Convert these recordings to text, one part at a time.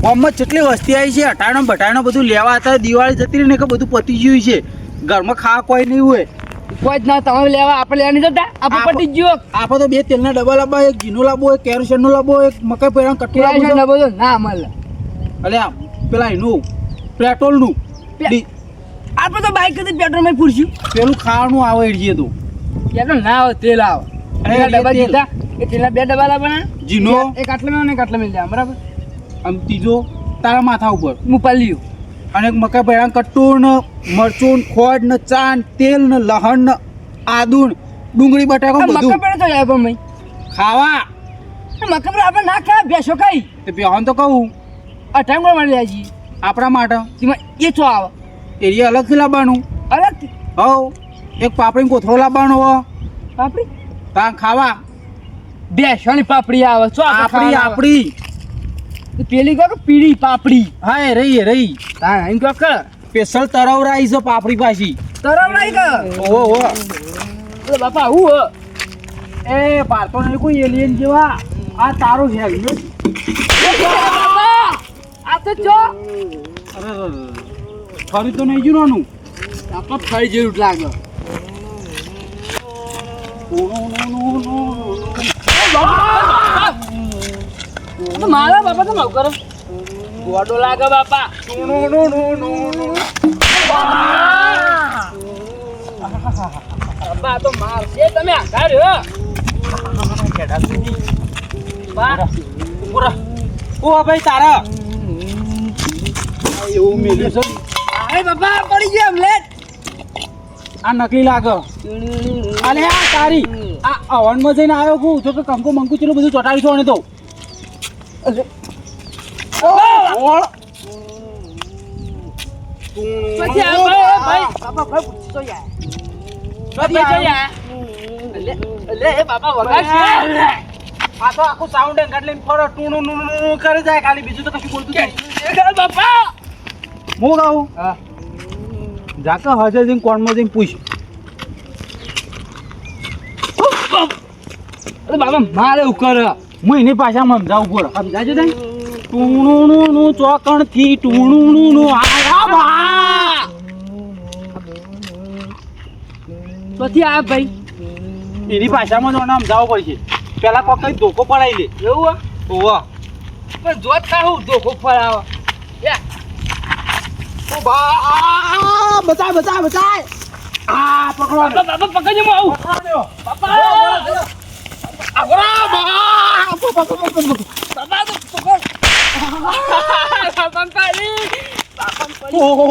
ગોમમાં કેટલી વસ્તી આવી છે અટાણો બટાણો બધું લેવા હતા દિવાળી જતી રહી ને કે બધું પતી ગયું છે ઘરમાં ખાવા કોઈ નહીં હોય કોઈ જ ના તમે લેવા આપણે લેવા નહીં જતા આપણે પટી ગયો આપણે તો 2 તેલના ડબ્બા લાવવા એક ઘીનો લાવવો એક કેરોસીનનો લાવવો એક મકાઈ પેરણ કટકો ડબ્બો તો ના મળે અલ્યા પેલા એનું પેટ્રોલનું આપણે તો બાઈક હતી પેટ્રોલ માં પૂછ્યું પેલું ખાવાનું આવે એડીએ તો પેટ્રોલ ના આવે તેલ આવે ડબ્બા દીધા એ તેલના 2 ડબ્બા લાવવાના જીનો એક આટલા ને એક આટલા મિલ જાય બરાબર આમ ત્રીજો તારા માથા ઉપર હું પાલ્યું અને એક મકાઈ પેરણ કટ્ટું ને મરચું ખોડ ને ચાન તેલ ને લહણ ને આદુ ડુંગળી બટાકો બધું મકાઈ પેરણ તો જાય પણ ખાવા મકાઈ પેરણ આપણે ના ખાય ભેંસો ખાઈ તે બેહન તો કહું આ ટાઈમ કોણ મળી જાય આપણા માટે તેમાં એ છો આવે એરિયા અલગથી લાવવાનું અલગથી હવ એક પાપડી કોથળો લાવવાનો હો પાપડી તાં ખાવા ભેંસોની પાપડી આવે છો આપણી પેલી કહો કે પીળી પાપડી હા એ રહી હા એમ કહો કે સ્પેશિયલ તરવરાઈ છે પાપડી પાછી તરમ નહીં કે ઓહો એટલે બાપા હું એ પારતો નહીં કોઈ એલિયન જેવા આ તારો હેલ્મેટ આ તો જો ફરી તો નહીં જોવાનું આપણે ફરી જેવું લાગે મારા બાપા તો નવ કરો ગોડો લાગે બાપા બાપા તો મારશે તમે આઘાર ઓ ભાઈ તારા એવું મેલ્યું છે અરે બાપા પડી ગયો લેટ આ નકલી લાગે અરે આ તારી આ અવનમાં જઈને આવ્યો હું તો કે કંકુ મંકુ ચેલું બધું ચોટાડી છો ને તો પછી આ ભાઈ બાપા ભાઈ પૂછી તો યાર લે બાપા વગાડશે આ તો આખું સાઉન્ડ કાઢીને ફરો ટૂણું નું કરે જાય ખાલી બીજું તો કશું બોલતું નહીં બાપા હું કહું હા જાકા હાજર જઈને કોણમાં જઈને પૂછ અરે બાબા મારે ઉકર હું એની પાછામાં સમજાવું બોલ સમજાજો તને ટૂણું નું ચોકણ થી ટૂણું નું આયા બા પછી આ ભાઈ એની ભાષામાં જ મને સમજાવવું પડશે પેલા કોક કઈ ધોકો પડાવી લે એવું ઓવા પણ જોત ખાવું ધોકો ફરાવ ઓ બા બચાય આ પકડો બાપા પકડજો હું આવું બાપા આગરા બાપા તો પકડ બાપા પાડી ઓહો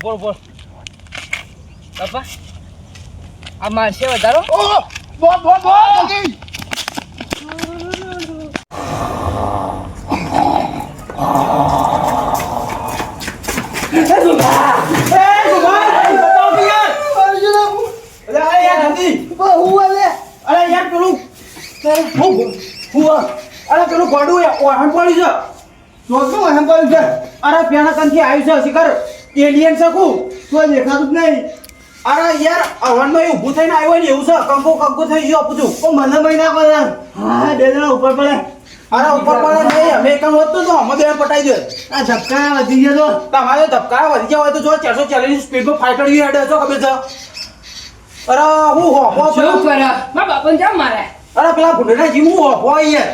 બોલ બાપા આ મારશે વધારો બોલ જલ્દી પેલું ગોડું વાહન પડી છે વાહન પડી છે અરે પેના કંથી આવ્યું છે શિખર એલિયન શકું તો દેખાતું જ નહીં અરે યાર હવનમાં ઊભું થઈને આવ્યો ને એવું છે કંકુ થઈ ગયો આપું છું મને મહિના પડે હા 2 જણા ઉપર પડે અરે ઉપર પડે નહીં અમે કામ હોત તો અમે બે પટાઈ દે આ ધબકારા વધી ગયા તો તમારે ધબકારા વધી ગયા હોય તો જો 440 સ્પીડમાં ફાઈટર ગયો હેડે છો ખબર છે અરે હું હોપો શું કરે મારા બાપાને જામ મારે અરે પેલા ભૂંડના જીમ હું હોપો યાર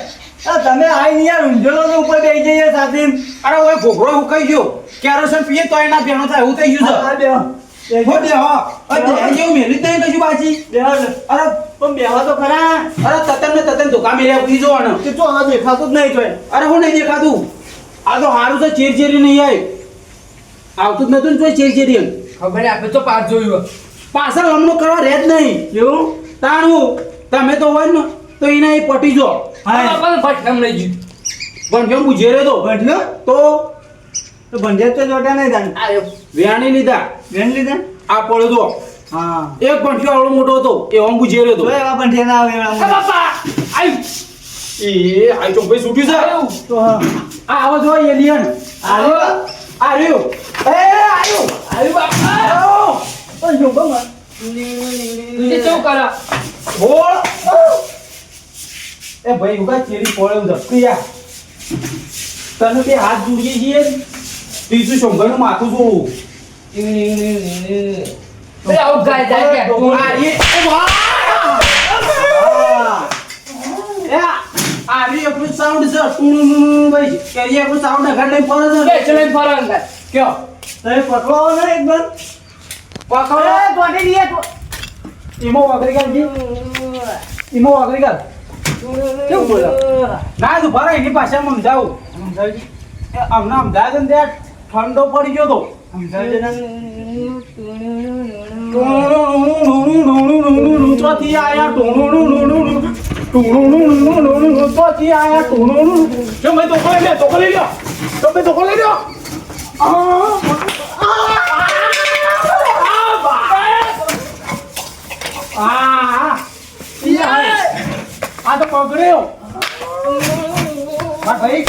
તમે આઈ યાર ઊંઝલો ઉપર બેસી જઈએ સાથે અરે ઓય ઘોઘરો હુકાઈ ગયો કેરોસીન પીએ તોય ના બેનો થાય એવું થઈ ગયું છે હો દે હો અરે જેવું મેલી તઈ કશું બાજી અરે પણ બેહવા તો ખરા અરે તતન ધોકા મેલ્યા પૂરી જોવાનો કે તો આ દેખાતું જ નહીં તોય અરે હું નહીં દેખાતું આ તો હારું છે ચેરચેરી નહીં આય આવતું જ નતું ને તોય ચેરચેરી ખબર આપણે તો પાસ જોયું પાછળ હમણો કરવા રહે જ નહીં એવું તાણું તમે તો હોય ને તો એના એ પટી જો બાપાને ફટકામ લઈ ગયું પણ કેમ પૂછે રે તો ભણ્યો તો ભંડ્યા તો જોટા નહીં જાણ આયો વ્યાણી લીધા વેણ લીધા આ પડ્યો તો હા એક પંઠ્યો આવડો મોટો હતો એ હમ પૂછે રે તો તો એવા ભંડ્યા ના આવે એવા મોટા. બાપા આયું એ આ ચોભાઈ છૂટ્યું છે તો હા આ આવો જો એલિયન આવ્યો આવ્યો એ આવ્યો બાપા ઓ જો બમ તુજે ચૌ કરા બોલ એ ભાઈ ઉગા ચેરી પોળે ધપકી યાર તને બે હાથ જોડીએ છીએ ત્રીજું શંભરનું માથું જોવું આવું ગાય જાય કે આરી આપણું સાઉન્ડ છે ટુણું ભાઈ કેરી આપણું સાઉન્ડ અગર નહીં પડે કે ચલે ફરવા અંદર કયો તમે પકડો ને એકદમ પકડો તોડી દીએ તો ઈમો વગરી ગાલ જી ઈમો વગરી ગાલ કેવું બોલો ના તું ભરા એની ભાષામાં સમજાવું સમજાવજી અમને સમજાય છે ને ત્યાં ઠંડો પડી ગયો તો સમજાવજે ને ચોથી આયા ચોથી આયા જો મેં તો લઈ લે તો લઈ લ્યો તો મેં તો લઈ લ્યો આ તો પકડ્યો ભાઈ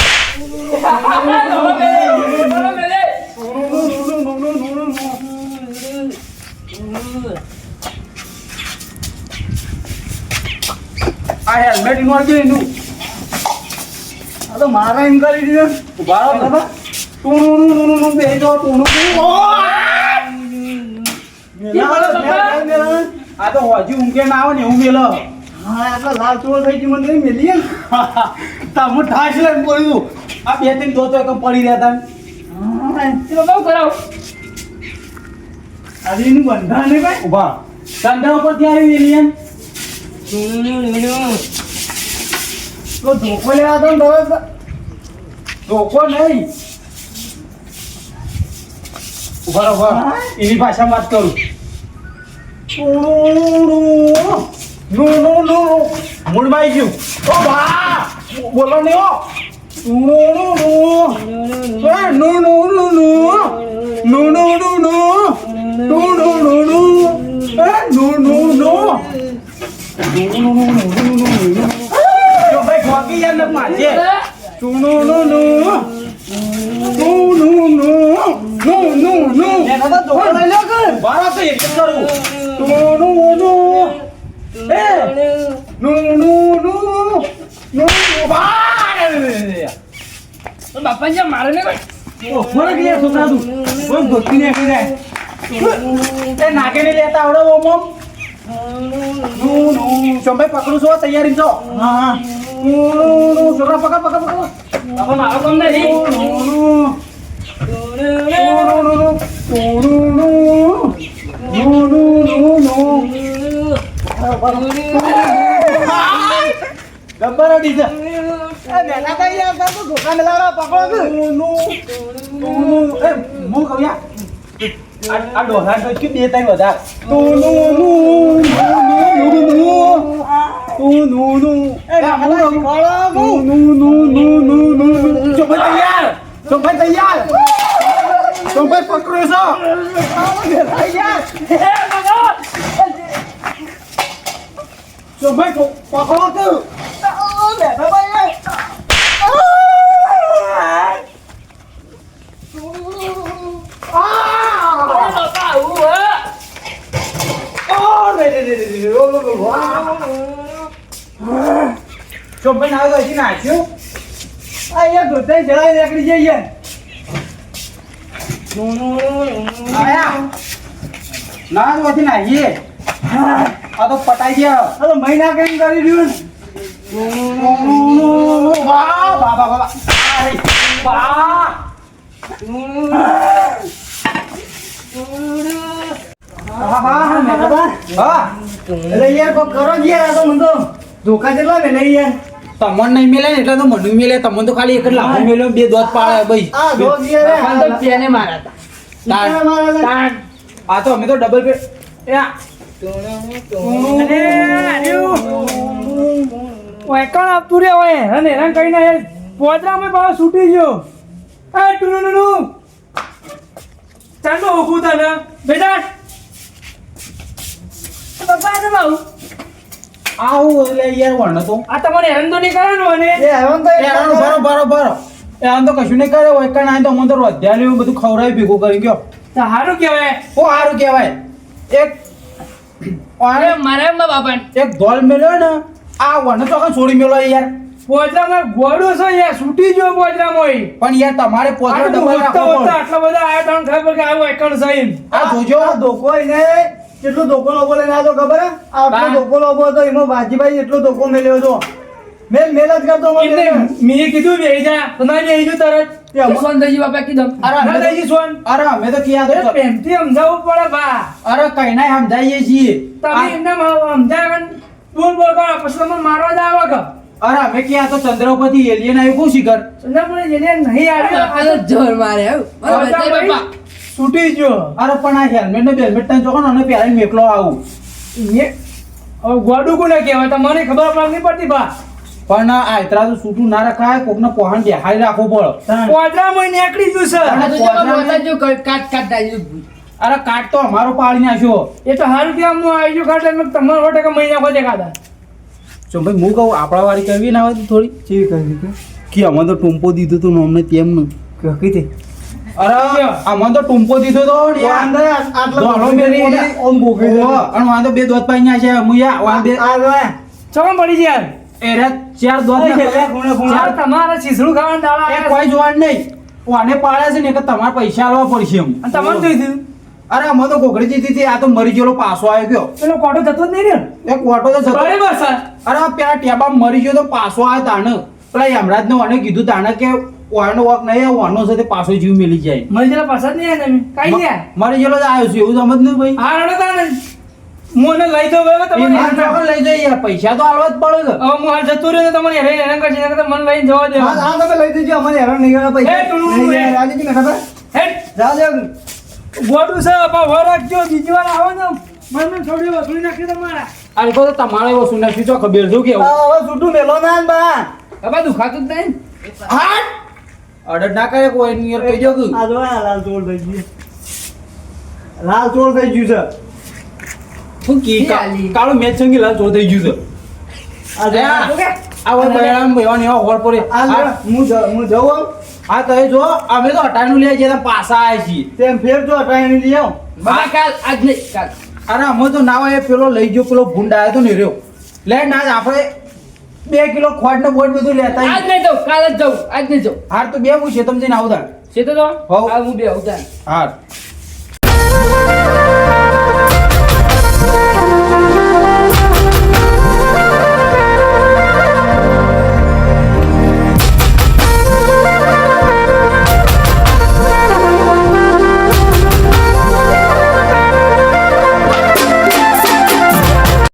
આ હેલ્મેટ ઇનવોલ્વ છે એનું આ તો મારા એમ કરી દીધું ઉભા રહો દાદા ટુણું બેજો ટુણું આ તો હજી ઊંઘે ના આવે ને એવું મેલો હા આટલા લાલ ચોળ થઈ ગઈ મને મેલીએ ને તમે ઠાસ લઈને બોલ્યું આ બે ત્રણ દોતો એકમ પડી રહ્યા ચલો બહુ કરાવ આજે એનું બંધા ને ભાઈ ઉભા સંડા ઉપર ત્યાં આવી એલિયન તો ધોકો લેવા તો દરજ ધોકો નહીં ઉભા રહો ઉભા એની ભાષામાં વાત કરું મૂળમાં આવી ગયું ઓ બા બોલો ને ઓ ભાઈ ખોકી યાર ન મારજે બારા તો એક કરું બાપા જે મારે ને નાકે ને લેતા આવડો ઓમ ચંભાઈ પકડું છો તૈયારી છો હા છોકરા પકડ પકડ પકડ બાપા મારો કામ નહીં ગબ્બર ડીજે બેટા કઈ યાર તો ધોકા ને લાવરા પકડો એ મો કવ્યા આ ડોહા તો કે બે ત્રણ વધાર ચોભાઈ તૈયાર ચોભાઈ પકડો છો તૈયાર ચોભાઈ પકડો તું બેઠા ભાઈ બાપા આવું ચોભાઈ ના હજી નાખ્યું આ યાર ધોતાઈ જળાઈ નીકળી જઈએ આયા ના હોતી નાહીએ આ તો પટાઈ ગયા આ તો મહિના કેમ કરી દીધું વાહ વાહ વાહ વાહ વાહ હા મહેરબાન હા એટલે યાર કોઈ કરો જ યાર આ તો મને તો ધોકા જેટલા ને નહીં યાર તમન નહીં મેલે ને એટલે તો મનુ મેલે તમને તો ખાલી એક જ લાભ મેલ્યો બે દોત પાડે ભાઈ આ ધોક યાર બાપા તો પેને મારા હતા તાણ આ તો અમે તો ડબલ પે વેકણ આપતું રે હોય અને હેરાન કરીને પોદરામાં પાછો છૂટી ગયો એ ટુનુ ચાલો ઓકું તને બેટા બાપા ને બાઉ આવું એટલે યાર વણ તો આ તમારે હેરાન તો નહીં કરવાનું અને એ હેવન તો યાર બરો એ આમ તો કશું નહીં કરે હોય કણ આ તો મને તો અધ્યાય બધું ખવડાવી ભેગું કરી ગયો તો સારું કહેવાય ઓ સારું કહેવાય એક અરે મારે બાપા એક ધોલ મેલ્યો ને આ વને તો કાં છોડી મેલો યાર પોદરામાં ગોડો છે યાર છૂટી ગયો પોદરામાં ઈ. પણ યાર તમારે પોતરો આટલું ડબલ હોતા રાખવો હોતા પડે. આટલા બધા આયા તને ખબર કે આવું એકણ છે એમ. આ જોજો આ ધોકો એને કેટલો ધોકો લોબો લઈને આવ્યો ખબર હે? આટલો હા. ધોકો લોબો હતો એમાં વાજીભાઈ એટલો ધોકો મેલ્યો હતો મેલ જ કરતો મને. એમને મેં કીધું બેહી જા તો ના બેહી ગયું તરત. તે અમુક- સોનદાજી બાપા કીધું અરે ના અમે થઈ ગયું સોન. તો- અરે અમે તો ક્યાં એ તો પ્રેમથી સમજાવવું પડે બા. અરે કઈ ના સમજાઈએ છીએ તમે એમને સમજાવે બોલ બોલ કરો પછી તમે મારવા જ આવો કે. અરે અમે ક્યાં તો ચંદ્ર ઉપરથી એલિયન આવ્યું કોણ શિખર સંજાપુરે જેને નહીં આવ્યો આ તો જોર મારે આવ પોદરા બાપા છૂટી ગયો. અરે પણ આ હેલ્મેટ ને બેલ્મેટ તને ચોકો ને પહેરીને મેકલો આવું હવે ગોડું કોને કહેવાય તમને ખબર નહીં પડતી બા. પણ આ આયતરા તો છૂટું ના રખાય કોકને પહોંચ બેહાડી રાખવું પડે પોદરામાં નીકળી ગયું છે. આ તો જેમાં મોટા જો કાટ કાટ દાજી અરે કાટ તો અમારો પાડી નાખ્યો એ તો હારું કે હું આવી ગયું ખાટલે મેં તમારા હોટે કે મહિના ખોજે ખાધા. જો ભાઈ હું કહું આપણા વાળી કરવી ના હોય તો થોડી ચી કરી કે? કે અમે તો ટૂંપો દીધો તો અમને તેમનું કે કીધી? અરે અમને તો ટૂંપો દીધો તો ને તો યાર. અંદર આટલો દોડો મેલી એટલે. ઓમ ભોગવી દે. ઓહો, અને વાંધો બે દોત પાઈ નાખ્યા છે હું યાર વાંધે આ જોયા? ચમ પડી ગયા એરે ચાર દોત આ ખેલ્યા ખૂણે ખૂણે. ચાર તમારા છીસડું ખાવાનું દાડા એ આવ્યા કોઈ જોવાનું નહીં ઓને પાડે છે ને કે તમારે પૈસા આલવા પડશે એમ છે. અને તમારે જોઈ દીધું અરે અમે તો ગોગડી દીધી હતી આ તો મરી ગયેલો પાછો આવ્યો ગયો પેલો કોટો જતો જ નહીં ને એક ઓટો તો જતો બરાબર છે. અરે આ પેલા ટેબા મરી ગયો તો પાછો આવ્યો તાણે પેલા યમરાજ ને ઓને કીધું તાણે કે ઓનો વોક નહીં ઓનો છે તે પાછો જીવ મેલી જાય મરી જેલા પાછા જ નહીં આવ્યા તમે કાઈ ગયા મરી ગયેલો જ આવ્યો છે એવું સમજ નહીં ભાઈ હા રડો તાને મને લઈ દો હવે એ તમને ના ચોકન લઈ જાય યાર પૈસા તો આલવા જ પડે કે હવે હું હાલ જતો રહ્યો તો તમને હેરાન હેરાન કરશે નકર તો મને લઈને જવા દે હા હા તમે લઈ દેજો અમને હેરાન નહીં કરવા પૈસા એ ટુણું નહીં, એ. રાજીજી ને ખબર હેટ રાજ ગોડું છે પણ વર રાખજો બીજી વાર આવો ને મને થોડી વસૂલી નાખી તમારા અરે તો તમારે વસ્તુ નાખી છો ખબર જો કેવું હવે છૂટું મેલો ના ને બા બાપા દુખાતું જ નહીં હાટ અડર ના કરે કોઈ ની યાર કહી દો કે આ જો આ લાલ ચોળ થઈ ગયું લાલ ચોળ થઈ ગયું છે શું કી એ આલી. કાળું મેચ સંગી લાલ ચોર થઈ ગયું છે આ જો હા. આ. આ હોય બયામ બેવાની એવા હોળ પડે આ જો હું જઉં આમ હા તો એ જો અમે તો અટાણું લઈ જઈએ પાછા આવ્યા છીએ તેમ ફેર જો અટાઈને લઈ આવ બાપા કાલ આજ નહીં કાલ અરે અમે તો ના હોય એ પેલો લઈ ગયો પેલો ભૂંડ આવ્યો તો ને રહ્યો લે ના જ આપણે 2 કિલો ખોટ ને બોટ બધું લેતા આજ નહીં જાઉં કાલ જ જાઉં આજ નહીં જાઉં હાર તો બે હું છે તમે જઈને આવતા છે તો હોવ. હાલ હું બે આવતા હાર